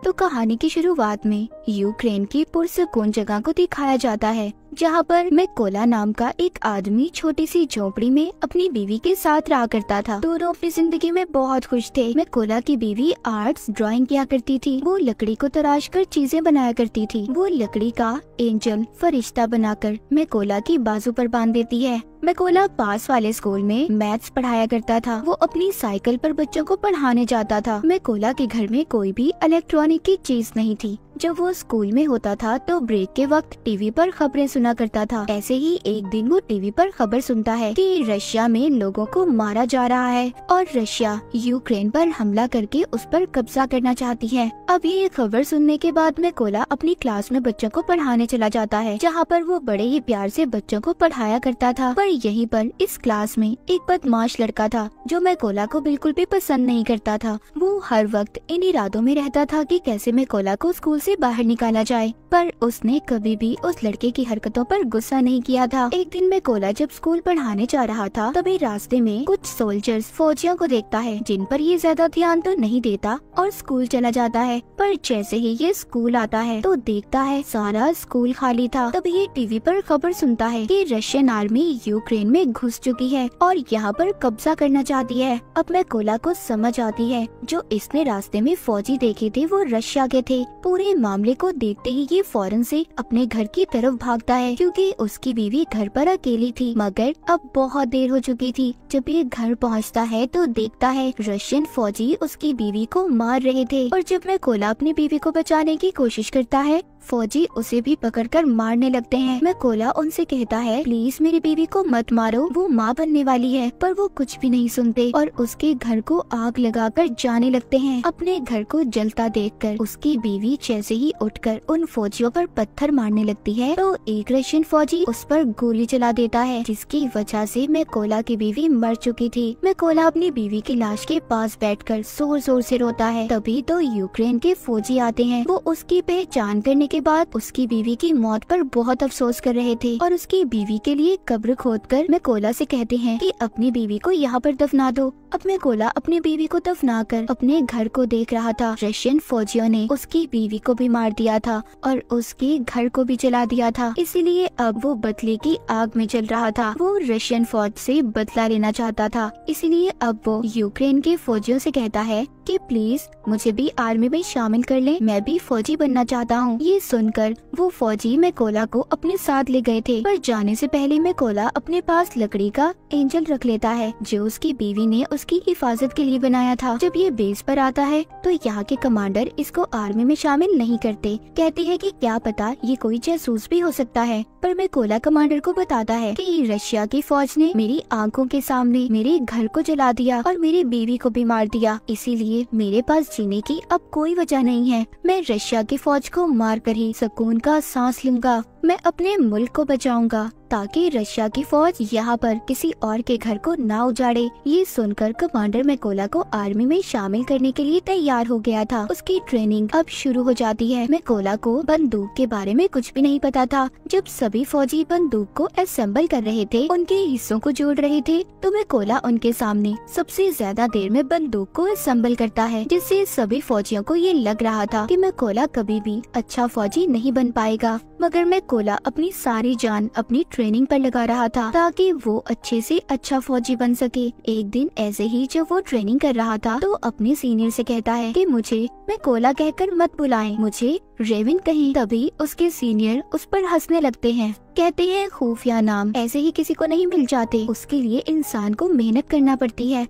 तो कहानी की शुरुआत में यूक्रेन की पुरसकून जगह को दिखाया जाता है, जहाँ पर मैकोला नाम का एक आदमी छोटी सी झोपड़ी में अपनी बीवी के साथ रहा करता था। दोनों अपनी जिंदगी में बहुत खुश थे। मैकोला की बीवी आर्ट्स ड्राइंग किया करती थी। वो लकड़ी को तराश कर चीजें बनाया करती थी। वो लकड़ी का एंजल फरिश्ता बनाकर मैकोला की बाजू पर बांध देती है। मैकोला पास वाले स्कूल में मैथ्स पढ़ाया करता था। वो अपनी साइकिल पर बच्चों को पढ़ाने जाता था। मैकोला के घर में कोई भी इलेक्ट्रॉनिक की चीज नहीं थी। जब वो स्कूल में होता था तो ब्रेक के वक्त टीवी पर खबरें सुना करता था। ऐसे ही एक दिन वो टीवी पर खबर सुनता है कि रशिया में लोगों को मारा जा रहा है और रशिया यूक्रेन पर हमला करके उस पर कब्जा करना चाहती है। अब ये खबर सुनने के बाद मैकोला अपनी क्लास में बच्चों को पढ़ाने चला जाता है, जहाँ पर वो बड़े ही प्यार से बच्चों को पढ़ाया करता था। पर यहीं पर इस क्लास में एक बदमाश लड़का था जो मैकोला को बिल्कुल भी पसंद नहीं करता था। वो हर वक्त इन इरादों में रहता था कि कैसे मैकोला को स्कूल से बाहर निकाला जाए, पर उसने कभी भी उस लड़के की हरकतों पर गुस्सा नहीं किया था। एक दिन मैकोला जब स्कूल पढ़ाने जा रहा था तभी रास्ते में कुछ सोल्जर्स फौजियों को देखता है, जिन पर ये ज्यादा ध्यान तो नहीं देता और स्कूल चला जाता है। पर जैसे ही ये स्कूल आता है तो देखता है सारा स्कूल खाली था। तभी ये टीवी पर खबर सुनता है कि रशियन आर्मी यूक्रेन में घुस चुकी है और यहाँ पर कब्जा करना चाहती है। अब मैकोला को समझ आती है जो इसने रास्ते में फौजी देखे थे वो रशिया के थे। पूरे मामले को देखते ही ये फौरन से अपने घर की तरफ भागता है, क्योंकि उसकी बीवी घर पर अकेली थी। मगर अब बहुत देर हो चुकी थी। जब ये घर पहुंचता है तो देखता है रशियन फौजी उसकी बीवी को मार रहे थे और जब मैकोला अपनी बीवी को बचाने की कोशिश करता है फौजी उसे भी पकड़कर मारने लगते हैं। मैकोला उनसे कहता है प्लीज मेरी बीवी को मत मारो, वो माँ बनने वाली है, पर वो कुछ भी नहीं सुनते और उसके घर को आग लगाकर जाने लगते हैं। अपने घर को जलता देखकर उसकी बीवी जैसे ही उठकर उन फौजियों पर पत्थर मारने लगती है तो एक रशियन फौजी उस पर गोली चला देता है, जिसकी वजह से मैकोला की बीवी मर चुकी थी। मैकोला अपनी बीवी की लाश के पास बैठकर जोर जोर से रोता है। तभी तो यूक्रेन के फौजी आते हैं। वो उसकी पहचान करने के बाद उसकी बीवी की मौत पर बहुत अफसोस कर रहे थे और उसकी बीवी के लिए कब्र खोदकर मैकोला से कहते हैं कि अपनी बीवी को यहाँ पर दफना दो। अब मैकोला अपनी बीवी को दफनाकर अपने घर को देख रहा था। रशियन फौजियों ने उसकी बीवी को भी मार दिया था और उसके घर को भी जला दिया था, इसीलिए अब वो बदले की आग में जल रहा था। वो रशियन फौज से बदला लेना चाहता था, इसीलिए अब वो यूक्रेन के फौजियों से कहता है कि प्लीज मुझे भी आर्मी में शामिल कर ले, मैं भी फौजी बनना चाहता हूँ। ये सुनकर वो फौजी मैकोला को अपने साथ ले गए थे, पर जाने से पहले मैकोला अपने पास लकड़ी का एंजल रख लेता है जो उसकी बीवी ने उसकी हिफाजत के लिए बनाया था। जब ये बेस पर आता है तो यहाँ के कमांडर इसको आर्मी में शामिल नहीं करते, कहते हैं कि क्या पता ये कोई जासूस भी हो सकता है। पर मैकोला कमांडर को बताता है कि रशिया की फौज ने मेरी आंखों के सामने मेरे घर को जला दिया और मेरी बीवी को भी मार दिया, इसीलिए मेरे पास जीने की अब कोई वजह नहीं है। मैं रशिया की फौज को मार कर ही सुकून का सांस लूंगा। मैं अपने मुल्क को बचाऊंगा ताकि रशिया की फौज यहाँ पर किसी और के घर को ना उजाड़े। ये सुनकर कमांडर मैकोला को आर्मी में शामिल करने के लिए तैयार हो गया था। उसकी ट्रेनिंग अब शुरू हो जाती है। मैकोला को बंदूक के बारे में कुछ भी नहीं पता था। जब सभी फौजी बंदूक को असेंबल कर रहे थे, उनके हिस्सों को जोड़ रहे थे, तो मैकोला उनके सामने सबसे ज्यादा देर में बंदूक को असेंबल करता है, जिससे सभी फौजियों को ये लग रहा था कि मैकोला कभी भी अच्छा फौजी नहीं बन पाएगा। मगर मैकोला अपनी सारी जान अपनी ट्रेनिंग पर लगा रहा था ताकि वो अच्छे से अच्छा फौजी बन सके। एक दिन ऐसे ही जब वो ट्रेनिंग कर रहा था तो अपने सीनियर से कहता है कि मुझे मैकोला कहकर मत बुलाएं, मुझे रेविन कहें। तभी उसके सीनियर उस पर हंसने लगते हैं, कहते हैं खुफिया नाम ऐसे ही किसी को नहीं मिल जाते, उसके लिए इंसान को मेहनत करना पड़ती है।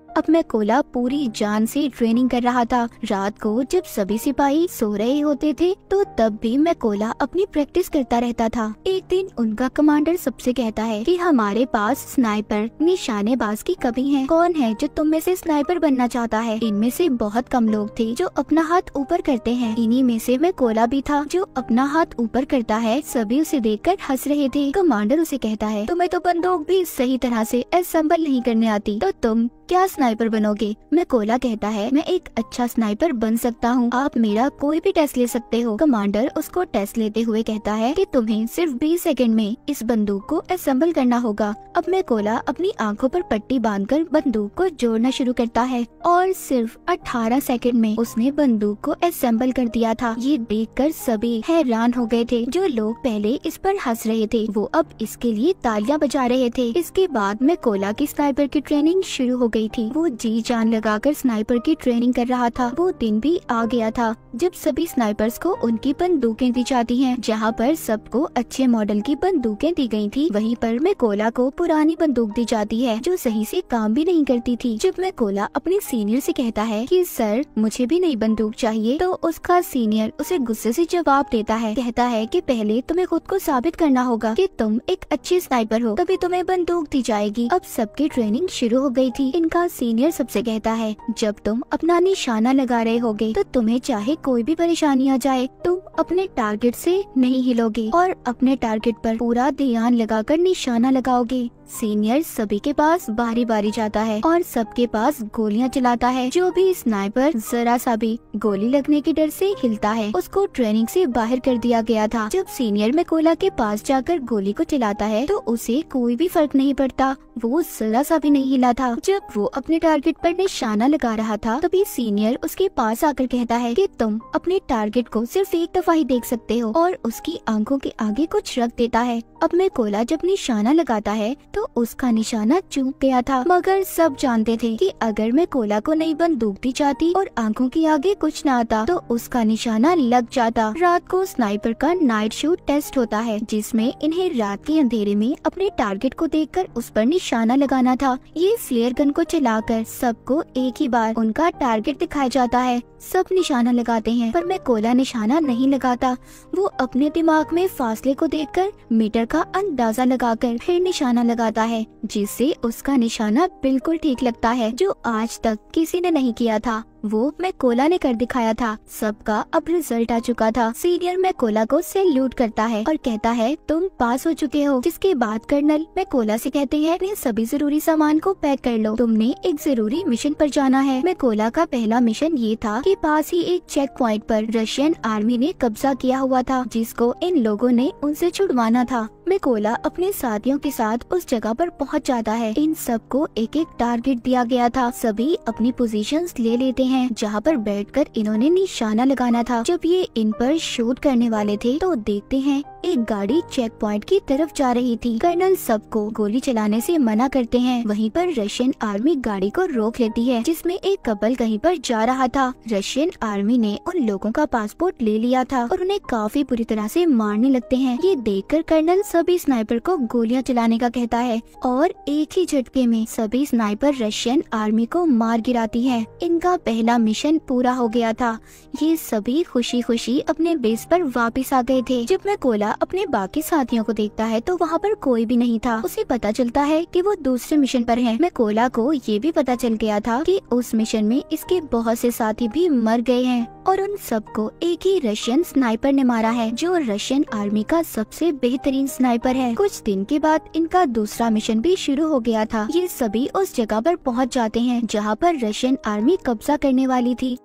अब मैकोला पूरी जान से ट्रेनिंग कर रहा था। रात को जब सभी सिपाही सो रहे होते थे तो तब भी मैकोला अपनी प्रैक्टिस करता रहता था। एक दिन उनका कमांडर सबसे कहता है कि हमारे पास स्नाइपर निशानेबाज की कमी है, कौन है जो तुम में से स्नाइपर बनना चाहता है? इनमें से बहुत कम लोग थे जो अपना हाथ ऊपर करते हैं। इन्हीं में से मैकोला भी था जो अपना हाथ ऊपर करता है। सभी उसे देखकर हंस रहे थे। कमांडर उसे कहता है तुम्हें तो बंदूक भी सही तरह से असेंबल नहीं करने आती, तो तुम क्या स्नाइपर बनोगे? मैकोला कहता है, मैं एक अच्छा स्नाइपर बन सकता हूँ, आप मेरा कोई भी टेस्ट ले सकते हो। कमांडर उसको टेस्ट लेते हुए कहता है कि तुम्हें सिर्फ 20 सेकंड में इस बंदूक को असेंबल करना होगा। अब मैकोला अपनी आंखों पर पट्टी बांधकर बंदूक को जोड़ना शुरू करता है और सिर्फ 18 सेकंड में उसने बंदूक को असेंबल कर दिया था। ये देखकर सभी हैरान हो गए थे। जो लोग पहले इस पर हंस रहे थे वो अब इसके लिए तालियां बजा रहे थे। इसके बाद मैकोला की स्नाइपर की ट्रेनिंग शुरू हो गई थी। वो जी जान लगाकर स्नाइपर की ट्रेनिंग कर रहा था। वो दिन भी आ गया था जब सभी स्नाइपर्स को उनकी बंदूकें दी जाती हैं। जहाँ पर सबको अच्छे मॉडल की बंदूकें दी गई थी, वहीं पर मैकोला को पुरानी बंदूक दी जाती है जो सही से काम भी नहीं करती थी। जब मैकोला अपने सीनियर से कहता है कि सर मुझे भी नई बंदूक चाहिए, तो उसका सीनियर उसे गुस्से से जवाब देता है। कहता है कि पहले तुम्हें खुद को साबित करना होगा कि तुम एक अच्छे स्नाइपर हो, तभी तुम्हें बंदूक दी जाएगी। अब सबकी ट्रेनिंग शुरू हो गई थी। इनका सीनियर सबसे कहता है, जब तुम अपना निशाना लगा रहे होगे तो तुम्हें चाहे कोई भी परेशानी आ जाए, तुम अपने टारगेट से नहीं हिलोगे और अपने टारगेट पर पूरा ध्यान लगाकर निशाना लगाओगे। सीनियर सभी के पास बारी बारी जाता है और सबके पास गोलियां चलाता है। जो भी स्नाइपर जरा सा भी गोली लगने के डर से हिलता है उसको ट्रेनिंग से बाहर कर दिया गया था। जब सीनियर मैकोला के पास जाकर गोली को चलाता है तो उसे कोई भी फर्क नहीं पड़ता, वो जरा सा भी नहीं हिला था। जब वो अपने टारगेट पर निशाना लगा रहा था तभी सीनियर उसके पास आकर कहता है कि तुम अपने टारगेट को सिर्फ एक दफा ही देख सकते हो, और उसकी आंखों के आगे कुछ रख देता है। अब मैकोला जब निशाना लगाता है तो उसका निशाना चूक गया था, मगर सब जानते थे कि अगर मैकोला को नई बंदूक दी जाती और आंखों के आगे कुछ न आता तो उसका निशाना लग जाता। रात को स्नाइपर का नाइट शूट टेस्ट होता है जिसमें इन्हें रात के अंधेरे में अपने टारगेट को देखकर उस पर निशाना लगाना था। ये फ्लेयर गन को चलाकर सबको एक ही बार उनका टारगेट दिखाया जाता है। सब निशाना लगाते हैं पर मैकोला निशाना नहीं लगाता। वो अपने दिमाग में फासले को देखकर मीटर का अंदाजा लगाकर फिर निशाना लगाता है, जिससे उसका निशाना बिल्कुल ठीक लगता है, जो आज तक किसी ने नहीं किया था। वो मैकोला ने कर दिखाया था। सबका अब रिजल्ट आ चुका था। सीनियर मैकोला को सैल्यूट करता है और कहता है तुम पास हो चुके हो। जिसके बाद कर्नल मैकोला से कहते हैं अपने सभी जरूरी सामान को पैक कर लो, तुमने एक जरूरी मिशन पर जाना है। मैकोला का पहला मिशन ये था कि पास ही एक चेक पॉइंट पर रशियन आर्मी ने कब्जा किया हुआ था जिसको इन लोगों ने उनसे छुड़वाना था। मैकोला अपने साथियों के साथ उस जगह पर पहुंच जाता है। इन सबको एक एक टारगेट दिया गया था। सभी अपनी पोजीशंस ले लेते हैं जहां पर बैठकर इन्होंने निशाना लगाना था। जब ये इन पर शूट करने वाले थे तो देखते हैं एक गाड़ी चेक पॉइंट की तरफ जा रही थी। कर्नल सबको गोली चलाने से मना करते हैं। वहीं पर रशियन आर्मी गाड़ी को रोक लेती है जिसमें एक कपल कहीं पर जा रहा था। रशियन आर्मी ने उन लोगों का पासपोर्ट ले लिया था और उन्हें काफी बुरी तरह से मारने लगते हैं। ये देखकर कर्नल सभी स्नाइपर को गोलियां चलाने का कहता है और एक ही झटके में सभी स्नाइपर रशियन आर्मी को मार गिराती है। इनका पहला मिशन पूरा हो गया था। ये सभी खुशी खुशी अपने बेस पर वापस आ गए थे। जब मैकोला अपने बाकी साथियों को देखता है तो वहाँ पर कोई भी नहीं था। उसे पता चलता है कि वो दूसरे मिशन पर है। मैकोला को ये भी पता चल गया था कि उस मिशन में इसके बहुत से साथी भी मर गए हैं और उन सबको एक ही रशियन स्नाइपर ने मारा है जो रशियन आर्मी का सबसे बेहतरीन स्नाइपर है। कुछ दिन के बाद इनका दूसरा मिशन भी शुरू हो गया था। ये सभी उस जगह पर पहुंच जाते हैं जहां पर रशियन आर्मी कब्जा करने वाली थी।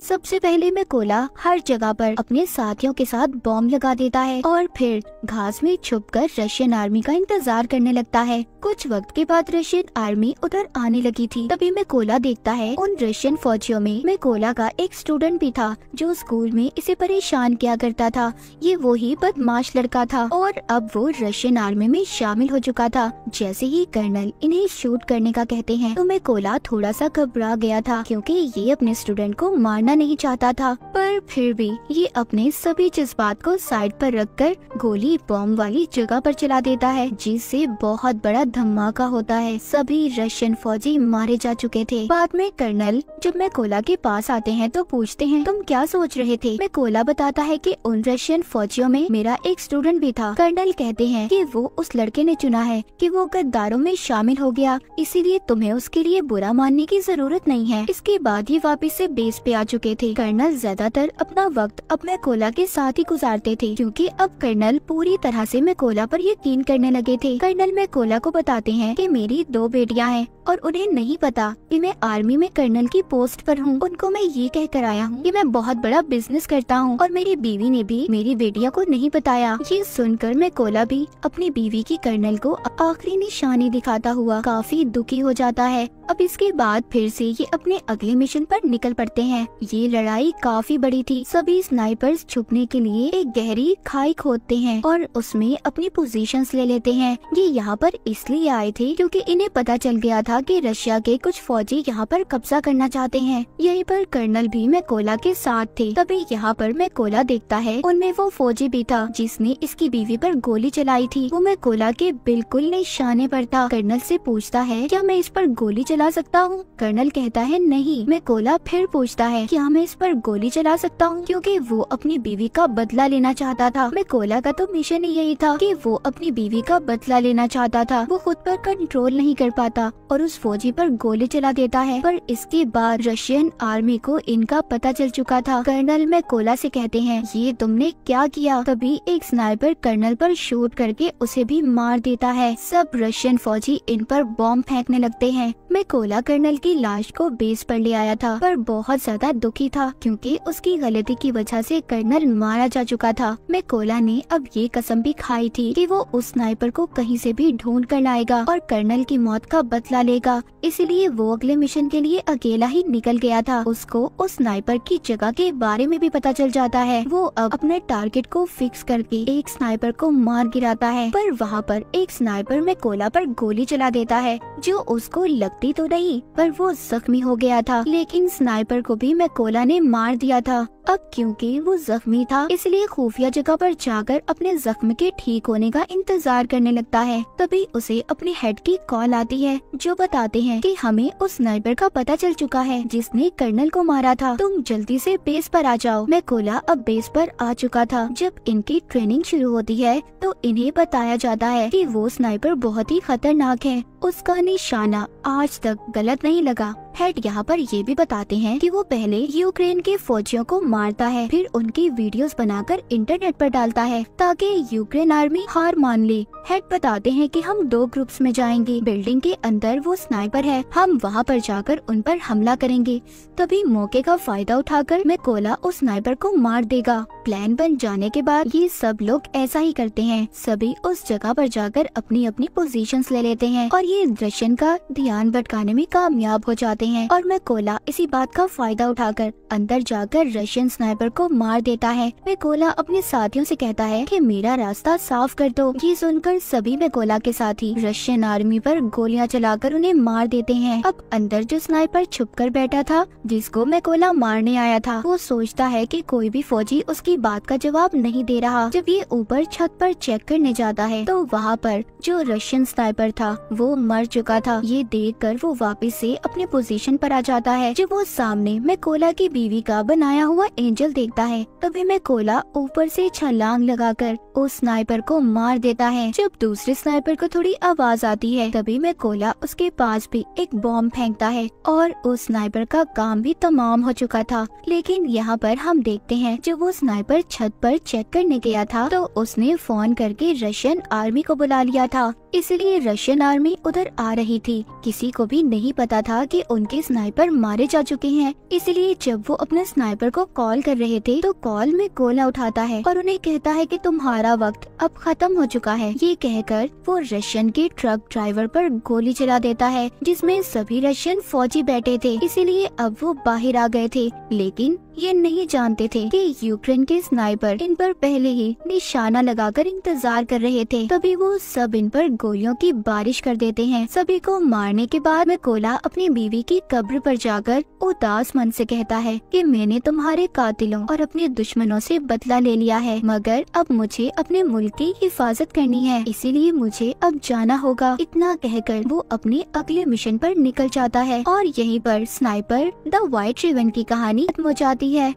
सबसे पहले मैकोला हर जगह पर अपने साथियों के साथ बॉम्ब लगा देता है और फिर घास में छुपकर रशियन आर्मी का इंतजार करने लगता है। कुछ वक्त के बाद रशियन आर्मी उधर आने लगी थी। तभी मैकोला देखता है उन रशियन फौजियों में मैकोला का एक स्टूडेंट भी था जो स्कूल में इसे परेशान किया करता था। ये वही बदमाश लड़का था और अब वो रशियन आर्मी में शामिल हो चुका था। जैसे ही कर्नल इन्हें शूट करने का कहते हैं तो मैकोला थोड़ा सा घबरा गया था क्योंकि ये अपने स्टूडेंट को मारना नहीं चाहता था, पर फिर भी ये अपने सभी जज्बात को साइड पर रखकर गोली बॉम्ब वाली जगह पर चला देता है जिससे बहुत बड़ा धमाका होता है। सभी रशियन फौजी मारे जा चुके थे। बाद में कर्नल जब मैकोला के पास आते हैं तो पूछते हैं तुम क्या सोच रहे थे। मैकोला बताता है कि उन रशियन फौजियों में मेरा एक स्टूडेंट भी था। कर्नल कहते हैं कि वो उस लड़के ने चुना है कि वो गद्दारों में शामिल हो गया, इसीलिए तुम्हें उसके लिए बुरा मानने की जरूरत नहीं है। इसके बाद ये वापस से बेस पे आ चुके चुके थे। कर्नल ज्यादातर अपना वक्त अब मैकोला के साथ ही गुजारते थे, क्योंकि अब कर्नल पूरी तरह से मैकोला पर यकीन करने लगे थे। कर्नल मैकोला को बताते हैं कि मेरी 2 बेटियां हैं और उन्हें नहीं पता कि मैं आर्मी में कर्नल की पोस्ट पर हूँ। उनको मैं ये कह कर आया हूँ कि मैं बहुत बड़ा बिजनेस करता हूँ, और मेरी बीवी ने भी मेरी बेटियों को नहीं बताया। ये सुनकर मैकोला भी अपनी बीवी की कर्नल को आखिरी निशानी दिखाता हुआ काफी दुखी हो जाता है। अब इसके बाद फिर से ये अपने अगले मिशन पर निकल पड़ते हैं। ये लड़ाई काफी बड़ी थी। सभी स्नाइपर्स छुपने के लिए एक गहरी खाई खोदते हैं और उसमें अपनी पोजीशंस ले लेते हैं। ये यहाँ पर इसलिए आए थे क्योंकि इन्हें पता चल गया था कि रशिया के कुछ फौजी यहाँ पर कब्जा करना चाहते हैं। यहीं पर कर्नल भी मैकोला के साथ थे। तभी यहाँ पर मैकोला देखता है उनमें वो फौजी भी था जिसने इसकी बीवी पर गोली चलाई थी। वो मैकोला के बिल्कुल निशाने पर था। कर्नल से पूछता है, क्या मैं इस पर गोली चला सकता हूँ? कर्नल कहता है नहीं। मैकोला फिर पूछता है, क्या मैं इस पर गोली चला सकता हूँ? क्योंकि वो अपनी बीवी का बदला लेना चाहता था। मैकोला का तो मिशन ही यही था कि वो अपनी बीवी का बदला लेना चाहता था। वो खुद पर कंट्रोल नहीं कर पाता और उस फौजी पर गोली चला देता है। पर इसके बाद रशियन आर्मी को इनका पता चल चुका था। कर्नल मैकोला से कहते हैं, ये तुमने क्या किया? तभी एक स्नाइपर कर्नल पर शूट करके उसे भी मार देता है। सब रशियन फौजी इन पर बॉम्ब फेंकने लगते हैं। मैकोला कर्नल की लाश को बेस पर ले आया था, पर बहुत ज्यादा दुखी था क्योंकि उसकी गलती की वजह से कर्नल मारा जा चुका था। मैकोला ने अब ये कसम भी खाई थी कि वो उस स्नाइपर को कहीं से भी ढूंढ कर लाएगा और कर्नल की मौत का बदला लेगा। इसलिए वो अगले मिशन के लिए अकेला ही निकल गया था। उसको उस स्नाइपर की जगह के बारे में भी पता चल जाता है। वो अब अपने टारगेट को फिक्स करके एक स्नाइपर को मार गिराता है, पर वहाँ पर एक स्नाइपर मैकोला पर गोली चला देता है जो उसको लगती तो नहीं, पर वो जख्मी हो गया था। लेकिन स्नाइपर को भी मैकोला ने मार दिया था। अब क्योंकि वो जख्मी था इसलिए खुफिया जगह पर जाकर अपने जख्म के ठीक होने का इंतजार करने लगता है। तभी उसे अपने हेड की कॉल आती है जो बताते हैं कि हमें उस स्नाइपर का पता चल चुका है जिसने कर्नल को मारा था। तुम जल्दी से बेस पर आ जाओ। मैकोला अब बेस पर आ चुका था। जब इनकी ट्रेनिंग शुरू होती है तो इन्हें बताया जाता है कि वो स्नाइपर बहुत ही खतरनाक है। उसका निशाना आज तक गलत नहीं लगा। हेड यहाँ पर ये भी बताते हैं कि वो पहले यूक्रेन के फौजियों को मारता है, फिर उनकी वीडियोस बनाकर इंटरनेट पर डालता है ताकि यूक्रेन आर्मी हार मान ले। हेड बताते हैं कि हम 2 ग्रुप्स में जाएंगे। बिल्डिंग के अंदर वो स्नाइपर है, हम वहाँ पर जाकर उन पर हमला करेंगे। तभी मौके का फायदा उठाकर मैकोला उस स्नाइपर को मार देगा। प्लान बन जाने के बाद ये सब लोग ऐसा ही करते हैं। सभी उस जगह पर जाकर अपनी अपनी पोजीशंस ले लेते हैं और ये रशियन का ध्यान भटकाने में कामयाब हो जाते हैं। और मैकोला इसी बात का फायदा उठाकर अंदर जाकर रशियन स्नाइपर को मार देता है। मैकोला अपने साथियों से कहता है कि मेरा रास्ता साफ कर दो। ये सुनकर सभी मैकोला के साथी रशियन आर्मी पर गोलियां चलाकर उन्हें मार देते हैं। अब अंदर जो स्नाइपर छुपकर बैठा था जिसको मैकोला मारने आया था, वो सोचता है कि कोई भी फौजी उसकी बात का जवाब नहीं दे रहा। जब ये ऊपर छत पर चेक करने जाता है तो वहाँ पर जो रशियन स्नाइपर था वो मर चुका था। ये देखकर वो वापस से अपने पोजीशन पर आ जाता है। जब वो सामने मैकोला की बीवी का बनाया हुआ एंजल देखता है तभी मैकोला ऊपर से छलांग लगाकर उस स्नाइपर को मार देता है। जब दूसरे स्नाइपर को थोड़ी आवाज आती है तभी मैकोला उसके पास भी एक बॉम्ब फेंकता है और उस स्नाइपर का काम भी तमाम हो चुका था। लेकिन यहाँ पर हम देखते हैं जब वो स्नाइपर छत पर चेक करने गया था तो उसने फोन करके रशियन आर्मी को बुला लिया था। इसलिए रशियन आर्मी उधर आ रही थी। किसी को भी नहीं पता था कि उनके स्नाइपर मारे जा चुके हैं। इसलिए जब वो अपने स्नाइपर को कॉल कर रहे थे तो कॉल में मैकोला उठाता है और उन्हें कहता है कि तुम्हारा वक्त अब खत्म हो चुका है। ये कहकर वो रशियन के ट्रक ड्राइवर पर गोली चला देता है जिसमें सभी रशियन फौजी बैठे थे। इसीलिए अब वो बाहर आ गए थे, लेकिन ये नहीं जानते थे कि यूक्रेन के स्नाइपर इन पर पहले ही निशाना लगाकर इंतजार कर रहे थे। तभी वो सब इन पर गोलियों की बारिश कर देते हैं। सभी को मारने के बाद मैकोला अपनी बीवी की कब्र पर जाकर उदास मन से कहता है कि मैंने तुम्हारे कातिलों और अपने दुश्मनों से बदला ले लिया है, मगर अब मुझे अपने मुल्क की हिफाजत करनी है, इसीलिए मुझे अब जाना होगा। इतना कहकर वो अपने अगले मिशन पर निकल जाता है और यहीं पर स्नाइपर द व्हाइट रिबन की कहानी खत्म हो जाती है।